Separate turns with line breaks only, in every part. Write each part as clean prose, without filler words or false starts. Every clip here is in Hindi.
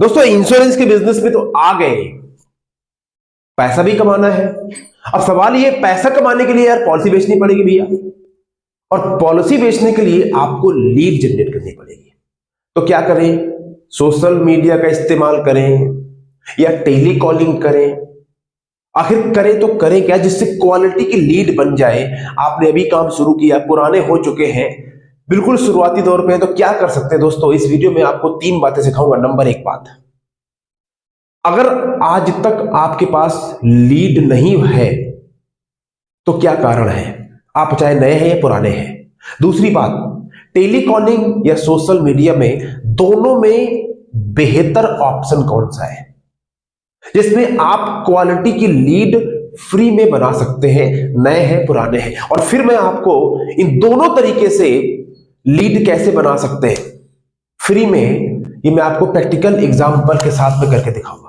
दोस्तों इंश्योरेंस के बिजनेस में तो आ गए, पैसा भी कमाना है। अब सवाल ये, पैसा कमाने के लिए यार पॉलिसी बेचनी पड़ेगी भैया, और पॉलिसी बेचने के लिए आपको लीड जनरेट करनी पड़ेगी। तो क्या करें? सोशल मीडिया का इस्तेमाल करें या टेली कॉलिंग करें? आखिर करें तो करें क्या जिससे क्वालिटी की लीड बन जाए। आपने अभी काम शुरू किया, पुराने हो चुके हैं, बिल्कुल शुरुआती दौर पे हैं, तो क्या कर सकते हैं दोस्तों? इस वीडियो में आपको 3 बातें सिखाऊंगा। नंबर 1 बात, अगर आज तक आपके पास लीड नहीं है तो क्या कारण है, आप चाहे नए हैं या पुराने हैं। दूसरी बात, टेलीकॉलिंग या सोशल मीडिया में दोनों में बेहतर ऑप्शन कौन सा है जिसमें आप क्वालिटी की लीड फ्री में बना सकते हैं, नए हैं पुराने हैं। और फिर मैं आपको इन दोनों तरीके से लीड कैसे बना सकते हैं फ्री में, ये मैं आपको प्रैक्टिकल एग्जांपल के साथ में करके दिखाऊंगा।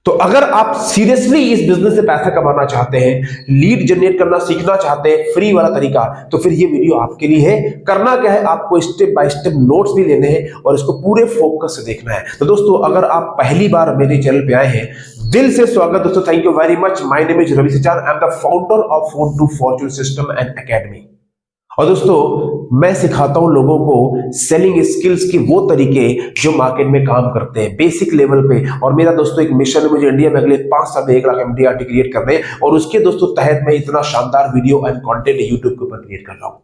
तो अगर आप सीरियसली इस बिजनेस से पैसा कमाना चाहते हैं, लीड जनरेट करना सीखना चाहते हैं फ्री वाला तरीका, तो फिर ये वीडियो आपके लिए है। करना क्या है, आपको स्टेप बाय स्टेप नोट्स भी लेने हैं और इसको पूरे फोकस से देखना है। तो दोस्तों अगर आप पहली बार मेरे चैनल पे आए हैं, दिल से स्वागत दोस्तों, thank you very much. My name is Ravi Sachan, I am the founder of phone to fortune system and academy. और दोस्तों मैं सिखाता हूं लोगों को सेलिंग स्किल्स की वो तरीके जो मार्केट में काम करते हैं बेसिक लेवल पे। और मेरा दोस्तों एक मिशन है, मुझे इंडिया में अगले 5 साल में 1 लाख MDRT क्रिएट करने हैं, और उसके दोस्तों तहत मैं इतना शानदार वीडियो एंड कंटेंट यूट्यूब के ऊपर क्रिएट कर रहा हूं।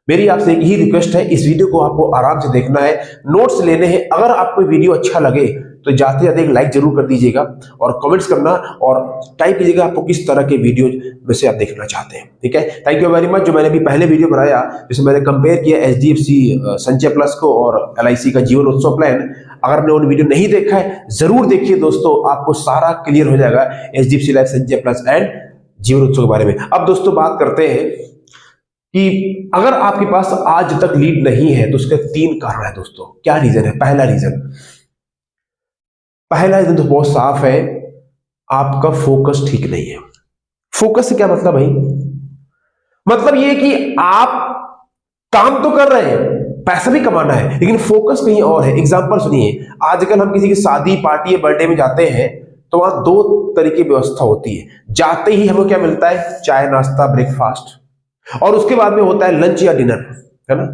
मेरी आपसे एक ही रिक्वेस्ट है, इस वीडियो को आपको आराम से देखना है, नोट्स लेने हैं। अगर आपको वीडियो अच्छा लगे तो जाते जाते एक लाइक जरूर कर दीजिएगा और कमेंट्स करना और टाइप कीजिएगा आपको किस तरह के वीडियो वैसे आप देखना चाहते हैं। ठीक है, थैंक यू वेरी मच। जो मैंने भी पहले वीडियो बनाया जिसमें मैंने कंपेयर किया HDFC संचय प्लस को और LIC का जीवन उत्सव प्लान, अगर आपने वो वीडियो नहीं देखा है जरूर देखिए दोस्तों, आपको सारा क्लियर हो जाएगा HDFC लाइफ संचय प्लस एंड जीवन उत्सव के बारे में। अब दोस्तों बात करते हैं कि अगर आपके पास आज तक लीड नहीं है तो उसके 3 कारण है दोस्तों। क्या रीजन है? पहला रीजन तो बहुत साफ है, आपका फोकस ठीक नहीं है। फोकस से क्या मतलब भाई? मतलब ये कि आप काम तो कर रहे हैं, पैसा भी कमाना है, लेकिन फोकस कहीं और है। एग्जांपल सुनिए, आजकल हम किसी की शादी पार्टी या बर्थडे में जाते हैं तो वहां 2 तरीके की व्यवस्था होती है। जाते ही हमें क्या मिलता है? चाय नाश्ता ब्रेकफास्ट, और उसके बाद में होता है लंच या डिनर, है ना।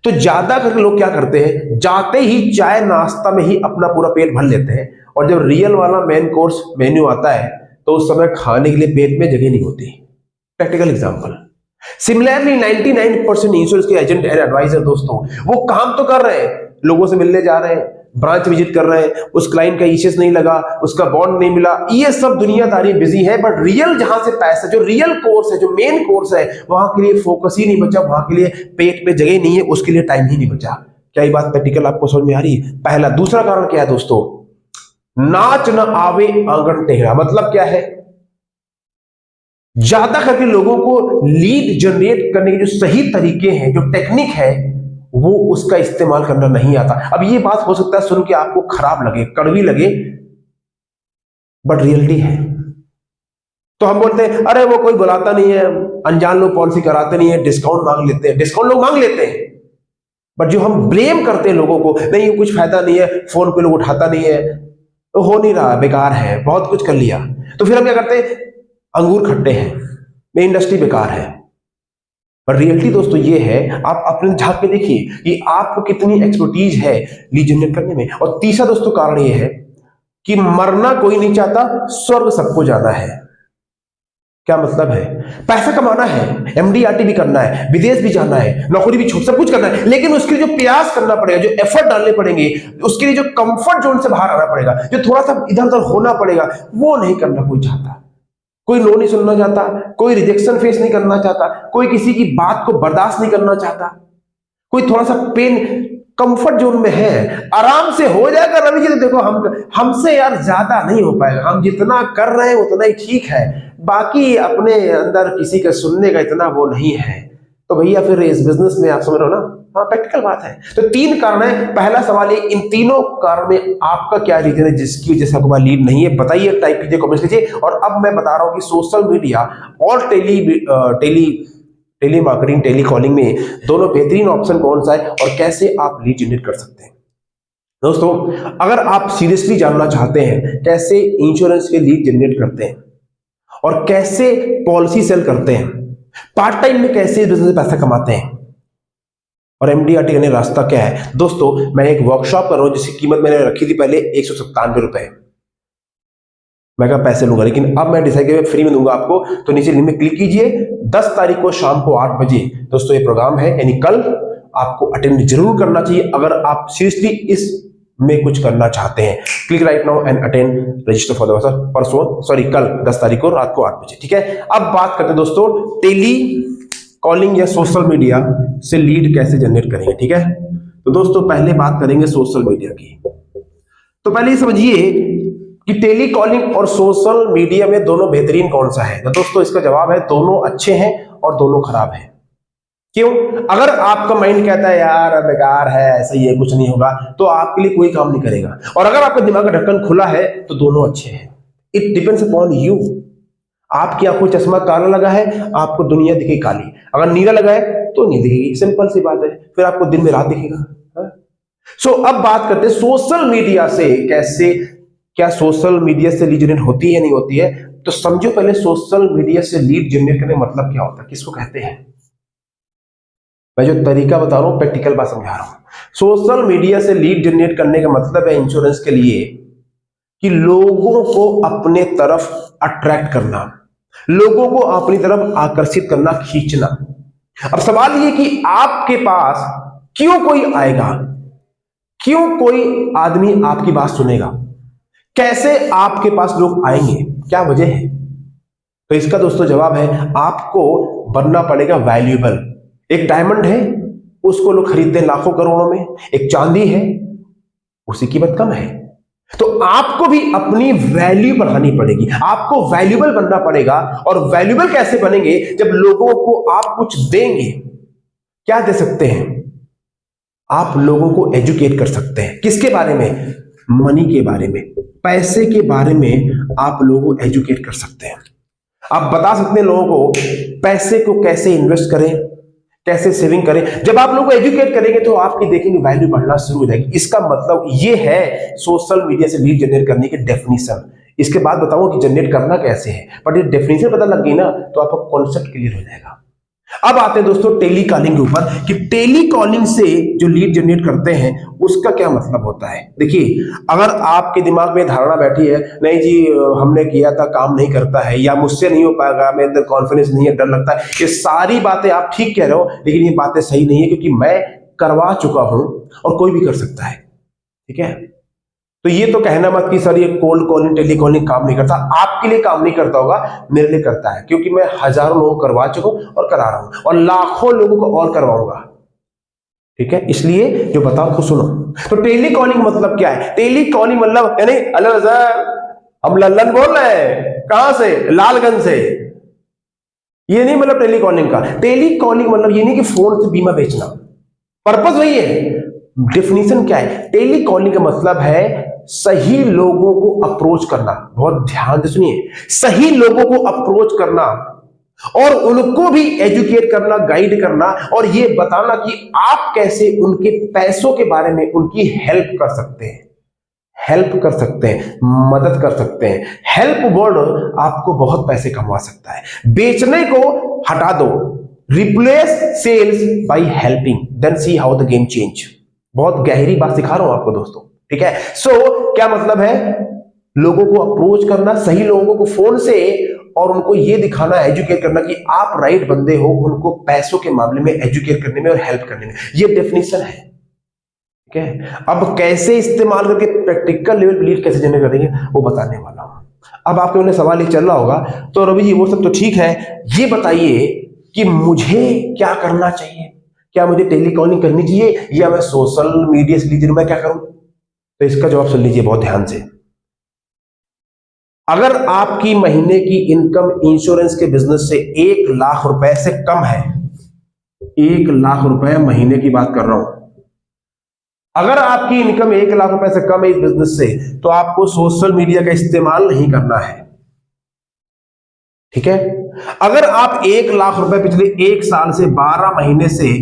तो ज्यादा करके लोग क्या करते हैं, जाते ही चाय नाश्ता में ही अपना पूरा पेट भर लेते हैं, और जब रियल वाला मेन कोर्स मेन्यू आता है तो उस समय खाने के लिए पेट में जगह नहीं होती। Practical example. सिमिलरली 99% इंश्योरेंस के एजेंट एंड एडवाइजर दोस्तों वो काम तो कर रहे हैं, लोगों से मिलने जा रहे हैं, ब्रांच विजिट कर रहे हैं, उस क्लाइंट का इश्यूज नहीं लगा, उसका बॉन्ड नहीं मिला, ये सब दुनियादारी बिजी है, बट रियल जहां से पैसा, जो रियल कोर्स है, जो मेन कोर्स है, वहां के लिए फोकस ही नहीं बचा, वहां के लिए पेट में जगह नहीं है, उसके लिए टाइम ही नहीं बचा। क्या ये बात प्रैक्टिकल आपको समझ में आ रही है? पहला। दूसरा कारण क्या है दोस्तों? नाच न आवे आंगन टेढ़ा। मतलब क्या है? ज्यादा करके लोगों को लीड जनरेट करने के जो सही तरीके हैं, जो टेक्निक है, वो उसका इस्तेमाल करना नहीं आता। अब ये बात हो सकता है सुन के आपको खराब लगे, कड़वी लगे, बट रियलिटी है। तो हम बोलते हैं अरे वो कोई बुलाता नहीं है, अनजान लोग पॉलिसी कराते नहीं है, डिस्काउंट मांग लेते हैं। डिस्काउंट लोग मांग लेते हैं, बट जो हम ब्लेम करते हैं लोगों को, नहीं कुछ फायदा नहीं है, फोन पे लोग उठाता नहीं है, तो हो नहीं रहा, बेकार है, बहुत कुछ कर लिया। तो फिर हम क्या करते हैं? अंगूर खट्टे हैं, ये इंडस्ट्री बेकार है। पर रियलिटी दोस्तों ये है, आप अपने झांक के देखिए कि आपको कितनी एक्सपर्टीज है लीड जनरेट करने में। और तीसरा दोस्तों कारण ये है कि मरना कोई नहीं चाहता, स्वर्ग सबको जाना है। क्या मतलब है? पैसा कमाना है, MDRT भी करना है, विदेश भी जाना है, नौकरी भी छोड़, सब कुछ करना है, लेकिन उसके लिए जो प्रयास करना पड़ेगा, जो एफर्ट डालने पड़ेंगे, उसके लिए जो कंफर्ट जोन से बाहर आना पड़ेगा, जो थोड़ा सा इधर उधर होना पड़ेगा, वो नहीं करना कोई चाहता। कोई नो नहीं सुनना चाहता, कोई रिजेक्शन फेस नहीं करना चाहता, कोई किसी की बात को बर्दाश्त नहीं करना चाहता, कोई थोड़ा सा पेन कंफर्ट जोन में है, आराम से हो जाएगा। रवि जी तो देखो हमसे यार ज्यादा नहीं हो पाएगा, हम जितना कर रहे हैं उतना ही ठीक है, बाकी अपने अंदर किसी का सुनने का इतना वो नहीं है। तो भैया फिर इस बिजनेस में आप समझ रहे हो ना, हाँ प्रैक्टिकल बात है। तो 3 कारण है। पहला सवाल ये, इन तीनों कारण में आपका क्या रीजन है जिसकी वजह से आपको लीड नहीं है? बताइए, टाइप कीजिए, कमेंट कीजिए। और अब मैं बता रहा हूं कि सोशल मीडिया और टेली मार्केटिंग, टेली कॉलिंग में दोनों बेहतरीन ऑप्शन कौन सा है और कैसे आप लीड जनरेट कर सकते हैं। दोस्तों, अगर आप सीरियसली जानना चाहते हैं कैसे इंश्योरेंस के लीड जनरेट करते हैं और कैसे पॉलिसी सेल करते हैं, पार्ट टाइम में कैसे इस बिजनेस से पैसा कमाते हैं और MDRT करने का रास्ता क्या है, दोस्तों मैं एक वर्कशॉप कर रहा हूं जिसकी कीमत मैंने रखी थी पहले 197 रुपए। मैं कहा पैसे लूंगा, लेकिन अब मैं डिसाइड किया फ्री में दूंगा आपको। तो नीचे लिंक में क्लिक कीजिए, 10 तारीख को शाम को 8 बजे दोस्तों ये प्रोग्राम है, यानी कल आपको अटेंड जरूर करना चाहिए अगर आप सीरियसली इस में कुछ करना चाहते हैं। Click right now and attend register for the कल 10 तारीख को रात को 8 बजे। ठीक है, अब बात करते हैं दोस्तों टेली कॉलिंग या सोशल मीडिया से लीड कैसे जनरेट करेंगे। ठीक है, तो दोस्तों पहले बात करेंगे सोशल मीडिया की। तो पहले ये समझिए कि टेली कॉलिंग और सोशल मीडिया में दोनों बेहतरीन कौन सा है। तो दोस्तों इसका जवाब है दोनों अच्छे हैं और दोनों खराब हैं। क्यों? अगर आपका माइंड कहता है यार बेकार है, ऐसा ही है, कुछ नहीं होगा, तो आपके लिए कोई काम नहीं करेगा। और अगर आपका दिमाग का ढक्कन खुला है तो दोनों अच्छे हैं। It depends upon you. आपकी आंखों चश्मा काला लगा है, आपको दुनिया दिखेगी काली। अगर नीला लगा है तो नहीं दिखेगी, सिंपल सी बात है। फिर आपको दिन में रात दिखेगा। सो अब बात करते हैं सोशल मीडिया से कैसे, क्या सोशल मीडिया से लीड जनरेट होती है नहीं होती है। तो समझो पहले सोशल मीडिया से लीड जनरेट करने का मतलब क्या होता है, किसको कहते हैं। मैं जो तरीका बता रहा हूं प्रैक्टिकल बात समझा रहा हूं। सोशल मीडिया से लीड जनरेट करने का मतलब है इंश्योरेंस के लिए कि लोगों को अपने तरफ अट्रैक्ट करना, लोगों को अपनी तरफ आकर्षित करना, खींचना। अब सवाल ये कि आपके पास क्यों कोई आएगा, क्यों कोई आदमी आपकी बात सुनेगा, कैसे आपके पास लोग आएंगे, क्या वजह है। तो इसका दोस्तों जवाब है आपको बनना पड़ेगा वैल्यूएबल। एक डायमंड है, उसको लोग खरीदते हैं लाखों करोड़ों में। एक चांदी है, उसकी कीमत कम है। तो आपको भी अपनी वैल्यू बढ़ानी पड़ेगी, आपको वैल्यूएबल बनना पड़ेगा। और वैल्यूएबल कैसे बनेंगे, जब लोगों को आप कुछ देंगे। क्या दे सकते हैं आप? लोगों को एजुकेट कर सकते हैं। किसके बारे में? मनी के बारे में, पैसे के बारे में आप लोगों को एजुकेट कर सकते हैं। आप बता सकते हैं लोगों को पैसे को कैसे इन्वेस्ट करें, कैसे सेविंग करें। जब आप लोगों को एजुकेट करेंगे तो आपकी देखेंगे वैल्यू बढ़ना शुरू हो जाएगी। इसका मतलब ये है सोशल मीडिया से लीड जनरेट करने की डेफिनेशन। इसके बाद बताऊंगा कि जनरेट करना कैसे है, बट ये डेफिनेशन पता लग गई ना तो आपका कॉन्सेप्ट क्लियर हो जाएगा। अब आते हैं दोस्तों टेली कॉलिंग के ऊपर कि टेली कॉलिंग से जो लीड जनरेट करते हैं उसका क्या मतलब होता है। देखिए, अगर आपके दिमाग में धारणा बैठी है नहीं जी हमने किया था काम नहीं करता है, या मुझसे नहीं हो पाएगा, मेरे अंदर कॉन्फिडेंस नहीं है, डर लगता है, ये सारी बातें आप ठीक कह रहे हो, लेकिन ये बातें सही नहीं है क्योंकि मैं करवा चुका हूं और कोई भी कर सकता है। ठीक है, तो ये तो कहना मत कि सर ये कोल्ड कॉलिंग टेली कॉलिंग काम नहीं करता। आपके लिए काम नहीं करता होगा, मेरे लिए करता है, क्योंकि मैं हजारों लोगों को करवा चुका हूं और करा रहा हूं और लाखों लोगों को और करवाऊंगा। ठीक है, इसलिए जो बताओ तो सुनो। तो टेली कॉलिंग मतलब क्या है? टेली कॉलिंग मतलब यानी हेलो सर हम लल्लन बोल रहे हैं, कहां से? लालगंज से। ये नहीं मतलब टेली कॉलिंग का। टेली कॉलिंग मतलब ये नहीं कि फोन से बीमा बेचना, पर्पस वही है। डेफिनेशन क्या है? टेली कॉलिंग का मतलब है सही लोगों को अप्रोच करना। बहुत ध्यान से सुनिए, सही लोगों को अप्रोच करना और उनको भी एजुकेट करना, गाइड करना और ये बताना कि आप कैसे उनके पैसों के बारे में उनकी हेल्प कर सकते हैं, हेल्प कर सकते हैं, मदद कर सकते हैं। हेल्प वर्ड आपको बहुत पैसे कमा सकता है। बेचने को हटा दो, replace sales by helping, then see how the game change. बहुत गहरी बात सिखा रहा हूं आपको दोस्तों। ठीक है, सो क्या मतलब है? लोगों को अप्रोच करना, सही लोगों को फोन से, और उनको ये दिखाना, एजुकेट करना कि आप राइट बंदे हो उनको पैसों के मामले में एजुकेट करने में और हेल्प करने में। ये डेफिनेशन है। ठीक है, अब कैसे इस्तेमाल करके प्रैक्टिकल लेवल पर लीड कैसे जनरेट करेंगे वो बताने वाला हूं। अब आपके मन में सवाल ये चल रहा होगा, तो रवि जी वो सब तो ठीक है, ये बताइए कि मुझे क्या करना चाहिए? क्या मुझे टेली कॉलिंग करनी चाहिए या मैं सोशल मीडिया से लीड, मैं क्या करूं? तो इसका जवाब सुन लीजिए बहुत ध्यान से। अगर आपकी महीने की इनकम इंश्योरेंस के बिजनेस से 1 लाख रुपए से कम है, 1 लाख रुपए महीने की बात कर रहा हूं, अगर आपकी इनकम 1 लाख रुपए से कम है इस बिजनेस से, तो आपको सोशल मीडिया का इस्तेमाल नहीं करना है। ठीक है, अगर आप 1 लाख रुपए पिछले 1 साल से 12 महीने से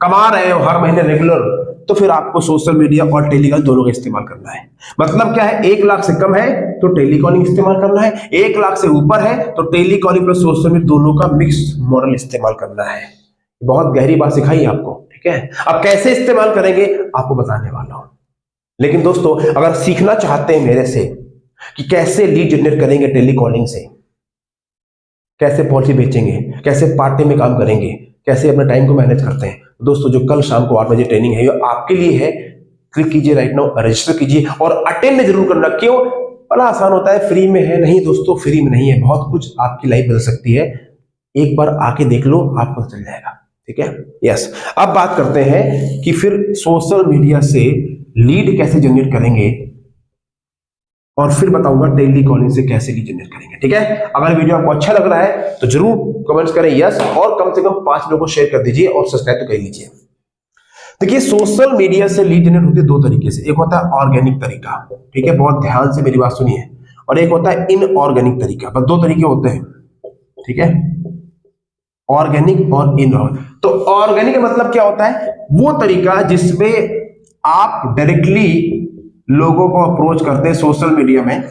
कमा रहे हो हर महीने रेगुलर, तो फिर आपको सोशल मीडिया और टेलीकॉलिंग दोनों का इस्तेमाल करना है। मतलब क्या है, 1 लाख से कम है तो टेलीकॉलिंग इस्तेमाल करना है, 1 लाख से ऊपर है तो टेलीकॉलिंग प्लस सोशल मीडिया दोनों का मिक्स मॉडल इस्तेमाल करना है। बहुत गहरी बात सिखाई आपको, ठीक है। अब कैसे इस्तेमाल करेंगे आपको बताने वाला हूं। लेकिन दोस्तों, अगर सीखना चाहते हैं मेरे से कि कैसे लीड जनरेट करेंगे टेलीकॉलिंग से, कैसे पॉलिसी बेचेंगे, कैसे पार्ट टाइम में काम करेंगे, कैसे अपने टाइम को मैनेज करते हैं, दोस्तों जो कल शाम को 8 बजे ट्रेनिंग है, ये आपके लिए है। क्लिक कीजिए राइट नाउ, रजिस्टर कीजिए और अटेंड जरूर करना। क्यों? बड़ा आसान होता है, फ्री में है। नहीं दोस्तों, फ्री में नहीं है, बहुत कुछ आपकी लाइफ बदल सकती है। एक बार आके देख लो, आपको चल जाएगा, ठीक है। यस, अब बात करते हैं कि फिर सोशल मीडिया से लीड कैसे जनरेट करेंगे और फिर बताऊंगा टेलीकॉलिंग से कैसे लीड जनरेट करेंगे, ठीक है। अगर वीडियो आपको अच्छा लग रहा है तो जरूर कमेंट्स करें यस, और कम से कम 5 लोगों को शेयर कर दीजिए और सब्सक्राइब तो कर लीजिए। देखिए, सोशल मीडिया से लीड जनरेट होती है 2 तरीके से। एक होता है ऑर्गेनिक तरीका, ठीक है, बहुत ध्यान से मेरी बात सुनिए, और एक होता है इनऑर्गेनिक तरीका। बस 2 तरीके होते हैं, ठीक है, ऑर्गेनिक और इनऑर्गेनिक। तो ऑर्गेनिक का मतलब क्या होता है? वो तरीका जिसमें आप डायरेक्टली लोगों को अप्रोच करते हैं सोशल मीडिया में,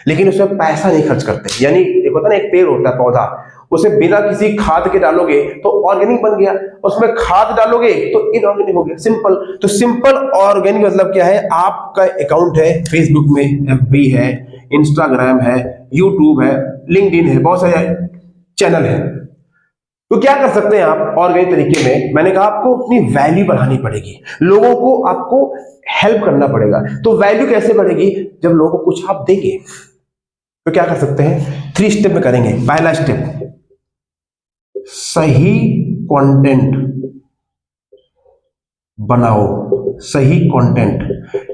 लेकिन उसमें पैसा नहीं खर्च करते। यानी एक होता है ना, एक पेड़ होता है, पौधा, उसे बिना किसी खाद के डालोगे तो ऑर्गेनिक बन गया, उसमें खाद डालोगे तो इनऑर्गेनिक हो गया। सिंपल। तो सिंपल ऑर्गेनिक मतलब क्या है? आपका अकाउंट है फेसबुक में, एफबी है, इंस्टाग्राम है, यूट्यूब है, लिंक्डइन है, बहुत सारे चैनल है। तो क्या कर सकते हैं आप ऑर्गेनिक तरीके में? मैंने कहा आपको अपनी वैल्यू बढ़ानी पड़ेगी, लोगों को आपको हेल्प करना पड़ेगा। तो वैल्यू कैसे बढ़ेगी? जब लोगों को कुछ आप देंगे। तो क्या कर सकते हैं? 3 स्टेप में करेंगे। पहला स्टेप, सही कंटेंट बनाओ। सही कंटेंट,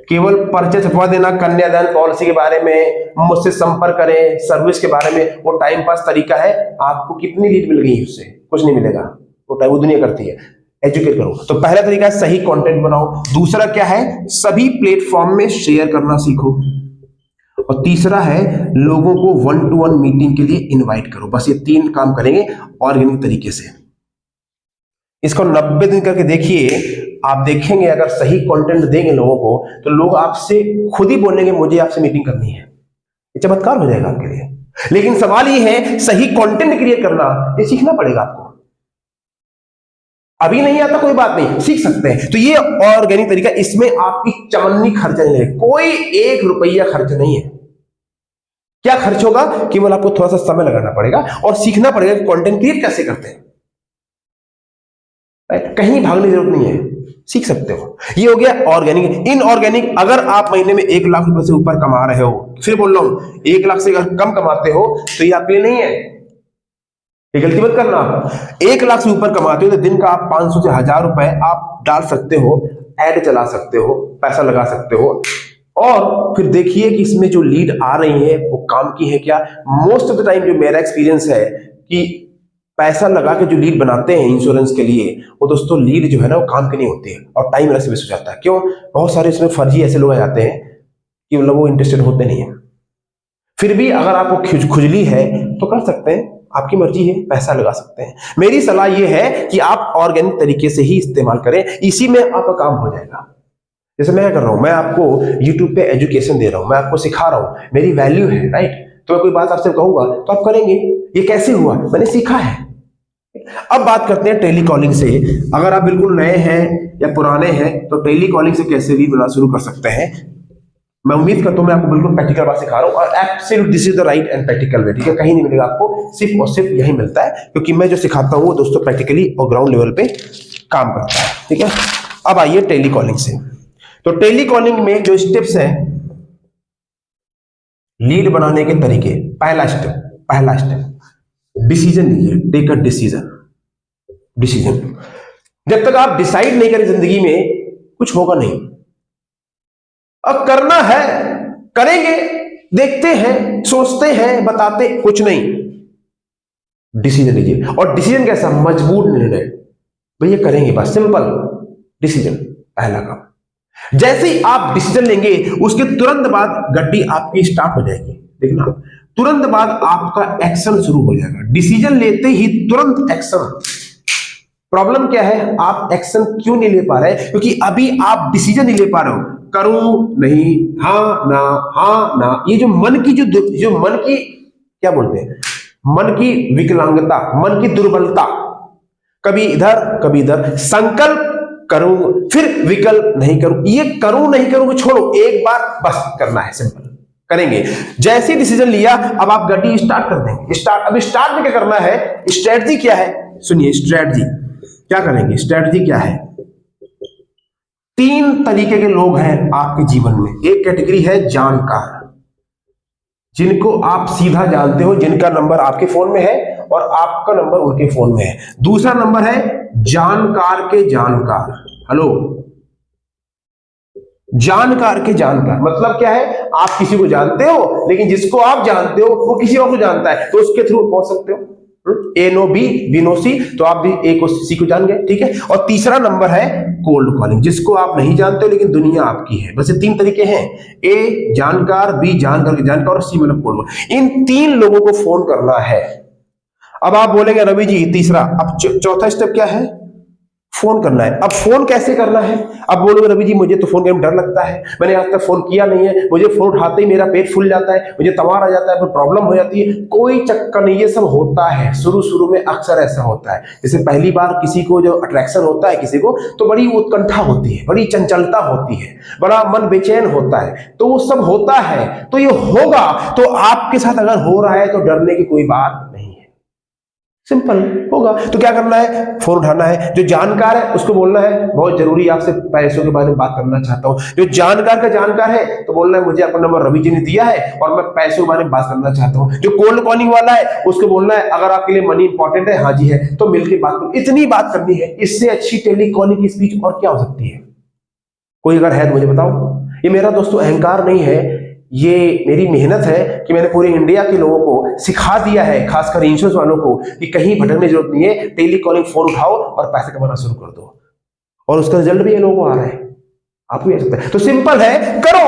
केवल पर्चे छपवा देना, कन्यादान पॉलिसी के बारे में, मुझसे संपर्क करें, सर्विस के बारे में, वो टाइम पास तरीका है। आपको कितनी लीड मिल गई उससे? कुछ नहीं मिलेगा, वो दुनिया करती है। एजुकेट करो। तो पहला तरीका है सही कंटेंट बनाओ। दूसरा क्या है? सभी प्लेटफॉर्म में शेयर करना सीखो। और तीसरा है लोगों को 1-to-1 मीटिंग के लिए इनवाइट करो। बस ये 3 काम करेंगे ऑर्गेनिक तरीके से। इसको 90 दिन करके देखिए, आप देखेंगे अगर सही कंटेंट देंगे लोगों को तो लोग आपसे खुद ही बोलेंगे मुझे आपसे मीटिंग करनी है। ये चमत्कार हो जाएगा आपके लिए। लेकिन सवाल ये है, सही कंटेंट क्रिएट करना, ये सीखना पड़ेगा आपको। अभी नहीं आता कोई बात नहीं, सीख सकते हैं। तो ये ऑर्गेनिक तरीका, इसमें आपकी चमन्नी खर्च नहीं है, कोई 1 रुपया खर्च नहीं है। क्या खर्च होगा? केवल आपको थोड़ा सा समय लगाना पड़ेगा और सीखना पड़ेगा कि कंटेंट क्रिएट कैसे करते हैं। कहीं भागने की जरूरत नहीं है, सीख सकते हो। ये हो गया ऑर्गेनिक। इनऑर्गेनिक, अगर आप महीने में 1 लाख रुपए से ऊपर कमा रहे हो, फिर बोल रहा हूं 1 लाख से अगर कम कमाते हो तो ये आपके लिए नहीं है, ये गलती मत करना। आप 1 लाख से ऊपर कमाते हो तो दिन का आप 500 से 1000 रुपए आप डाल सकते हो, ऐड चला सकते हो, पैसा लगा सकते हो। और फिर देखिए कि इसमें जो लीड आ रही है वो काम की है क्या। मोस्ट ऑफ द टाइम जो मेरा एक्सपीरियंस है कि पैसा लगा के जो लीड बनाते हैं इंश्योरेंस के लिए, वो दोस्तों लीड जो है ना वो काम की नहीं होती है और टाइम वेस्ट हो जाता है। क्यों? बहुत सारे इसमें फर्जी ऐसे लोग आ जाते हैं कि मतलब वो इंटरेस्टेड होते नहीं है। फिर भी अगर आपको खुजली है तो कर सकते हैं, आपकी मर्जी है, पैसा लगा सकते हैं। मेरी सलाह यह है कि आप ऑर्गेनिक तरीके से ही इस्तेमाल करें, इसी में आपका काम हो जाएगा। जैसे मैं कर रहा हूं, मैं आपको YouTube पे एजुकेशन दे रहा हूं, मैं आपको सिखा रहा हूं, मेरी वैल्यू है, राइट। तो मैं कोई बात आपसे कहूंगा तो आप करेंगे। ये कैसे हुआ? मैंने सीखा है। अब बात करते हैं टेलीकॉलिंग से। अगर आप बिल्कुल नए हैं या पुराने हैं तो टेलीकॉलिंग से कैसे लीड बनाना शुरू कर सकते हैं, मैं उम्मीद करता हूं मैं आपको बिल्कुल प्रैक्टिकल बात सिखा रहा हूं। और absolute this is the right and practical way, ठीक है। कहीं नहीं मिलेगा आपको, सिर्फ और सिर्फ यही मिलता है, क्योंकि मैं जो सिखाता हूं वो दोस्तों प्रैक्टिकली और ग्राउंड लेवल पे काम करता है, ठीक है। अब आइए टेलीकॉलिंग से। तो टेलीकॉलिंग में जो स्टेप्स हैं लीड बनाने के तरीके, पहला स्टेप डिसीजन लीजिए। Take a decision. जब तक आप डिसाइड नहीं करें जिंदगी में, कुछ होगा नहीं। अब करना है, करेंगे, देखते हैं, सोचते हैं, बताते, कुछ नहीं। डिसीजन लीजिए। और डिसीजन कैसा? मजबूत निर्णय। भैया करेंगे, बस सिंपल डिसीजन, पहला काम। जैसे ही आप डिसीजन लेंगे उसके तुरंत बाद गड्डी आपकी स्टार्ट हो जाएगी। देखना, तुरंत बाद आपका एक्शन शुरू हो जाएगा। डिसीजन लेते ही तुरंत एक्शन। प्रॉब्लम क्या है, आप एक्शन क्यों नहीं ले पा रहे? क्योंकि अभी आप डिसीजन नहीं ले पा रहे हो, करूं नहीं, हाँ ना, हाँ ना। ये जो मन की जो मन की क्या बोलते हैं, मन की विकलांगता, मन की दुर्बलता, कभी इधर कभी इधर, संकल्प करूं फिर विकल्प नहीं करूं, ये करूं नहीं करूं को छोड़ो, एक बार बस करना है, सिंपल करेंगे। जैसे डिसीजन लिया, अब आप गाड़ी स्टार्ट कर देंगे। अब स्टार्ट में क्या करना है, स्ट्रेटजी क्या है, सुनिए स्ट्रेटजी क्या करेंगे। स्ट्रेटजी क्या है, 3 तरीके के लोग हैं आपके जीवन में। एक कैटेगरी है जानकार, जिनको आप सीधा जानते हो, जिनका नंबर आपके फोन में है और आपका नंबर उनके फोन में है। दूसरा नंबर है जानकार के जानकार। हेलो, जानकार के जानकार मतलब क्या है, आप किसी को जानते हो लेकिन जिसको आप जानते हो वो किसी और को जानता है, तो उसके थ्रू पहुंच सकते हो। ए नो बी, बी नो सी, तो आप भी ए को सी को जान गए, ठीक है। और तीसरा नंबर है कोल्ड कॉलिंग, जिसको आप नहीं जानते हो लेकिन दुनिया आपकी है। बस ये 3 तरीके हैं, ए जानकार, बी जानकार के जानकार और सी मतलब कोल्ड कॉलिंग। इन 3 लोगों को फोन करना है। अब आप बोलेंगे रवि जी तीसरा, अब चौथा स्टेप क्या है, फोन करना है। अब फोन कैसे करना है? अब बोलोगे रवि जी मुझे तो फोन करने में डर लगता है, मैंने आज तक फोन किया नहीं है, मुझे फोन उठाते ही मेरा पेट फूल जाता है, मुझे तवार आ जाता है, फिर प्रॉब्लम हो जाती है। कोई चक्कर नहीं, ये सब होता है, शुरू में अक्सर ऐसा होता है। जैसे पहली बार किसी को जो अट्रैक्शन होता है किसी को, तो बड़ी उत्कंठा होती है, बड़ी चंचलता होती है, बड़ा मन बेचैन होता है, तो वो सब होता है। तो ये होगा, तो आपके साथ अगर हो रहा है तो डरने की कोई बात नहीं है, सिंपल होगा। तो क्या करना है, फोन उठाना है। जो जानकार है उसको बोलना है बहुत जरूरी आपसे पैसों के बारे में बात करना चाहता हूं। जो जानकार का जानकार है तो बोलना है मुझे अपना नंबर रवि जी ने दिया है और मैं पैसों के बारे में बात करना चाहता हूं। जो कोल्ड कॉलिंग वाला है उसको बोलना है अगर आपके लिए मनी इंपॉर्टेंट है, हाँ जी है, तो मिलकर बात करो। इतनी बात करनी है, इससे अच्छी टेलीकॉलिंग की स्पीच और क्या हो सकती है? कोई अगर है तो मुझे बताओ। ये मेरा दोस्तों अहंकार नहीं है, ये मेरी मेहनत है कि मैंने पूरे इंडिया के लोगों को सिखा दिया है, खासकर इंश्योरेंस वालों को, कि कहीं भटकने की जरूरत नहीं है, टेलीकॉलिंग फोन उठाओ और पैसे कमाना शुरू कर दो। और उसका रिजल्ट भी ये लोगों को आ रहा है, आपको ये सकता है। तो सिंपल है, करो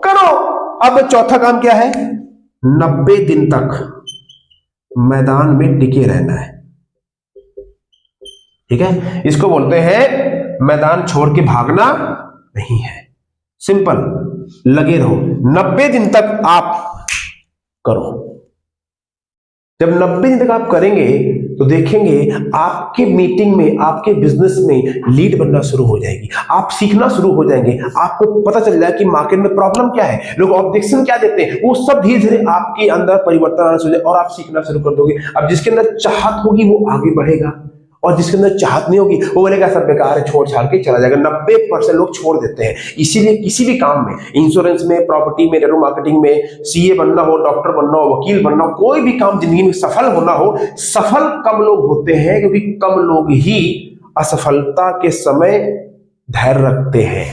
करो। अब चौथा काम क्या है, 90 दिन तक मैदान में टिके रहना है, ठीक है। इसको बोलते हैं मैदान छोड़ के भागना नहीं है, सिंपल, लगे रहो 90 दिन तक आप करो। जब 90 दिन तक आप करेंगे तो देखेंगे आपके मीटिंग में, आपके बिजनेस में लीड बनना शुरू हो जाएगी, आप सीखना शुरू हो जाएंगे, आपको पता चल जाए कि मार्केट में प्रॉब्लम क्या है, लोग ऑब्जेक्शन क्या देते हैं, वो सब धीरे धीरे आपके अंदर परिवर्तन आना शुरू हो जाए और आप सीखना शुरू कर दोगे। अब जिसके अंदर चाहत होगी वो आगे बढ़ेगा, और जिसके अंदर चाहत नहीं होगी वो बोलेगा सब बेकार है, छोड़ छाड़ के चला जाएगा। 90% लोग छोड़ देते हैं। इसीलिए किसी भी काम में, इंश्योरेंस में, प्रॉपर्टी में, नेटवर्क मार्केटिंग में, सीए बनना हो, डॉक्टर बनना हो, वकील बनना हो, कोई भी काम जिंदगी में सफल होना हो, सफल कम लोग होते हैं, क्योंकि कम लोग ही असफलता के समय धैर्य रखते हैं।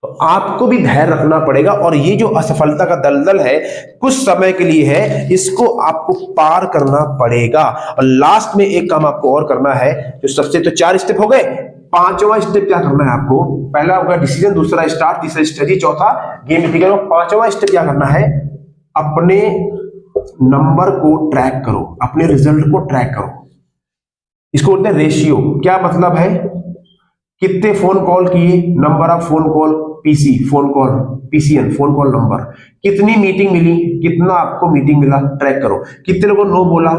तो आपको भी धैर्य रखना पड़ेगा, और ये जो असफलता का दलदल है कुछ समय के लिए है, इसको आपको पार करना पड़ेगा। और लास्ट में एक काम आपको और करना है, जो सबसे, तो 4 स्टेप हो गए, 5वां स्टेप क्या करना है आपको, पहला होगा डिसीजन, दूसरा स्टार्ट, तीसरा स्ट्रेटजी, चौथा गेम मीटिंग। 5वां स्टेप क्या करना है, अपने नंबर को ट्रैक करो, अपने रिजल्ट को ट्रैक करो। इसको बोलते हैं रेशियो। क्या मतलब है, कितने फोन कॉल किए, number of phone call, PC phone call, PCN phone call number, कितनी मीटिंग मिली, कितना आपको मीटिंग मिला, ट्रैक करो। कितने लोगों नो बोला,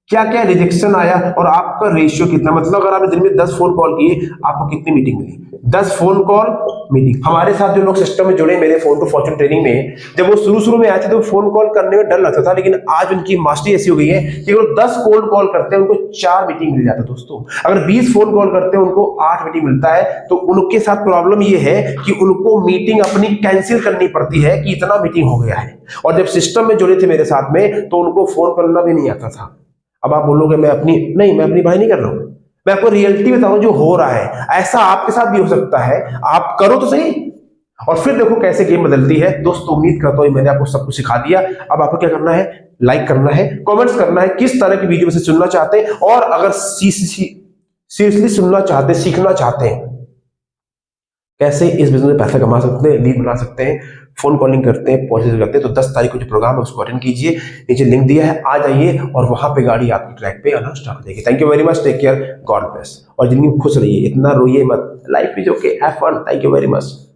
क्या क्या रिजेक्शन आया, और आपका रेशियो कितना, मतलब अगर आपने दिन में 10 फोन कॉल किए, आपको कितनी मीटिंग मिली, 10 फोन कॉल मीटिंग। हमारे साथ जो लोग सिस्टम में जुड़े मेरे फोन टू फॉर्चून ट्रेनिंग में, जब वो शुरू में आए थे तो फोन कॉल करने में डर लगता था, लेकिन आज उनकी मास्टरी ऐसी हो गई है कि वो 10 कोल्ड कॉल करते हैं उनको 4 मीटिंग मिल जाता है दोस्तों। अगर 20 फोन कॉल करते हैं उनको 8 मीटिंग मिलता है। तो उनके साथ प्रॉब्लम ये है कि उनको मीटिंग अपनी कैंसिल करनी पड़ती है कि इतना मीटिंग हो गया है। और जब सिस्टम में जुड़े थे मेरे साथ में तो उनको फोन करना भी नहीं आता था। अब आप बोलोगे मैं अपनी भाई नहीं कर रहा हूं, मैं आपको रियलिटी बता रहा हूं जो हो रहा है। ऐसा आपके साथ भी हो सकता है, आप करो तो सही, और फिर देखो कैसे गेम बदलती है। दोस्तों उम्मीद करता हूं मैंने आपको सब कुछ सिखा दिया। अब आपको क्या करना है, लाइक करना है, कमेंट्स करना है किस तरह की वीडियो में से सुनना चाहते हैं, और अगर सीरियसली सुनना चाहते हैं, सीखना चाहते हैं कैसे इस बिजनेस में पैसा कमा सकते हैं, लीड बना सकते हैं, फोन कॉलिंग करते हैं, पॉलिसी करते हैं, तो 10 तारीख को जो प्रोग्राम है उसको अटेंड कीजिए। नीचे लिंक दिया है, आ जाइए और वहां पे गाड़ी आपकी ट्रैक पे आना स्टार्ट हो जाएगी। Thank you very much, take care, god bless. और जिंदगी में खुश रहिए, इतना रोइए मत, life is okay, have fun. Thank you very much.